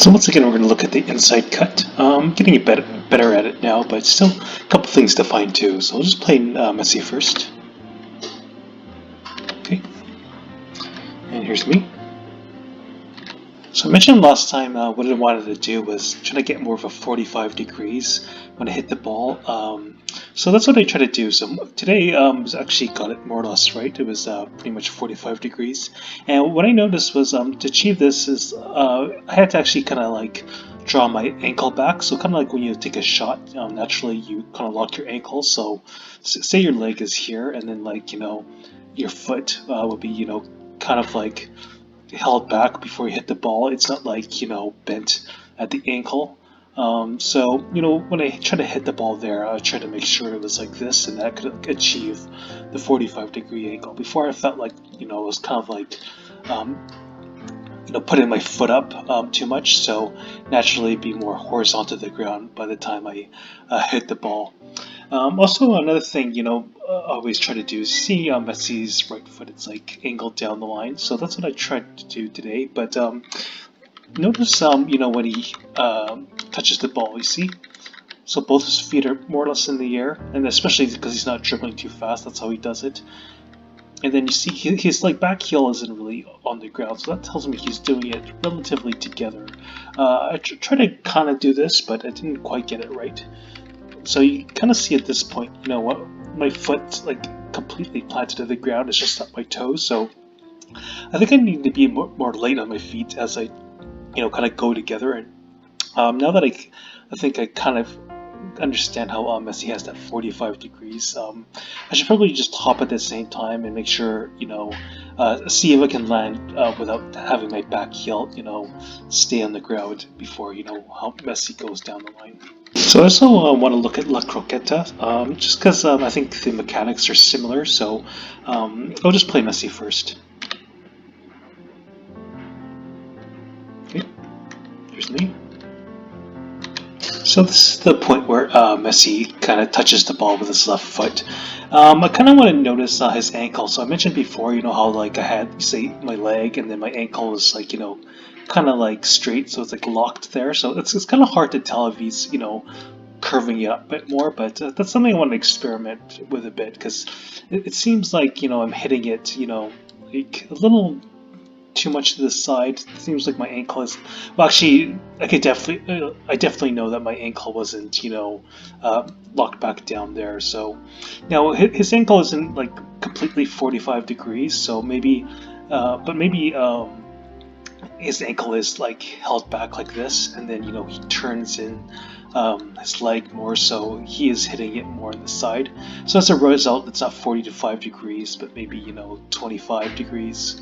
So once again, we're going to look at the inside cut. Getting better at it now, but still a couple things to fine tune. So we'll just play Messi first. Okay, and here's me. So I mentioned last time what I wanted to do was try to get more of a 45 degrees when I hit the ball. So that's what I try to do. So today actually got it more or less right. It was pretty much 45 degrees. And what I noticed was to achieve this is I had to actually kind of like draw my ankle back. So kind of like when you take a shot, naturally you kind of lock your ankle. So say your leg is here, and then like your foot would be kind of like held back before you hit the ball. It's not like bent at the ankle. So when I try to hit the ball there, I try to make sure it was like this, and that I could achieve the 45-degree angle. Before I felt like it was kind of like putting my foot up too much, so naturally be more horizontal to the ground by the time I hit the ball. Also, another thing, I always try to do is see Messi's right foot. It's like angled down the line, so that's what I tried to do today. But notice, when he touches the ball, you see, so both his feet are more or less in the air, and especially because he's not dribbling too fast, that's how he does it. And then you see his like back heel isn't really on the ground, so that tells me he's doing it relatively together. I try to kind of do this, but I didn't quite get it right. So you kind of see at this point, what my foot like completely planted to the ground. It's just at my toes. So I think I need to be more light on my feet as I, kind of go together. And now that I think I kind of understand how Messi has that 45 degrees. I should probably just hop at the same time and make sure, see if I can land without having my back heel, stay on the ground before, how Messi goes down the line. So I also want to look at La Croqueta, just because I think the mechanics are similar. So I'll just play Messi first. Okay, here's me. So this is the point where Messi kind of touches the ball with his left foot. I kind of want to notice his ankle. So I mentioned before, how like I had, say, my leg, and then my ankle was like, kind of like straight, so it's like locked there. So it's kind of hard to tell if he's, curving it up a bit more, but that's something I want to experiment with a bit, because it seems like, I'm hitting it, like a little too much to the side. It seems like my ankle is, well, actually, I definitely know that my ankle wasn't, locked back down there. So now his ankle isn't like completely 45 degrees, so maybe, but maybe his ankle is like held back like this, and then he turns in his leg more, so he is hitting it more on the side. So as a result, it's not 45 degrees, but maybe 25 degrees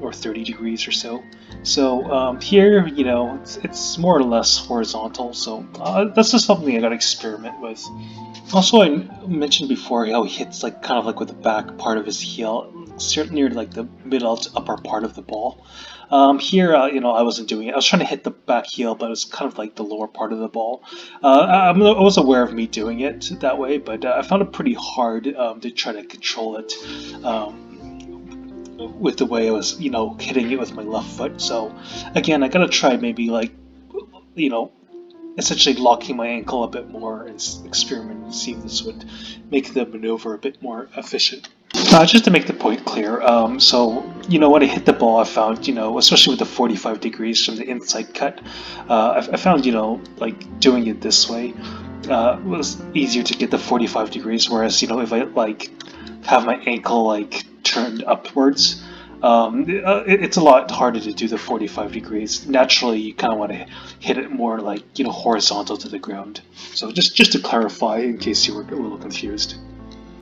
or 30 degrees or so. So here, it's more or less horizontal. So that's just something I got to experiment with. Also, I mentioned before how he hits like kind of like with the back part of his heel, near like the middle to upper part of the ball. Here, I wasn't doing it. I was trying to hit the back heel, but it was kind of like the lower part of the ball. I was aware of me doing it that way, but I found it pretty hard to try to control it with the way I was, hitting it with my left foot. So again, I gotta try maybe like, essentially locking my ankle a bit more and experiment and see if this would make the maneuver a bit more efficient. Just to make the point clear, so when I hit the ball, I found especially with the 45 degrees from the inside cut, I found like doing it this way was easier to get the 45 degrees, whereas if I like have my ankle like turned upwards, it's a lot harder to do the 45 degrees. Naturally, you kind of want to hit it more like horizontal to the ground. So just to clarify, in case you were a little confused.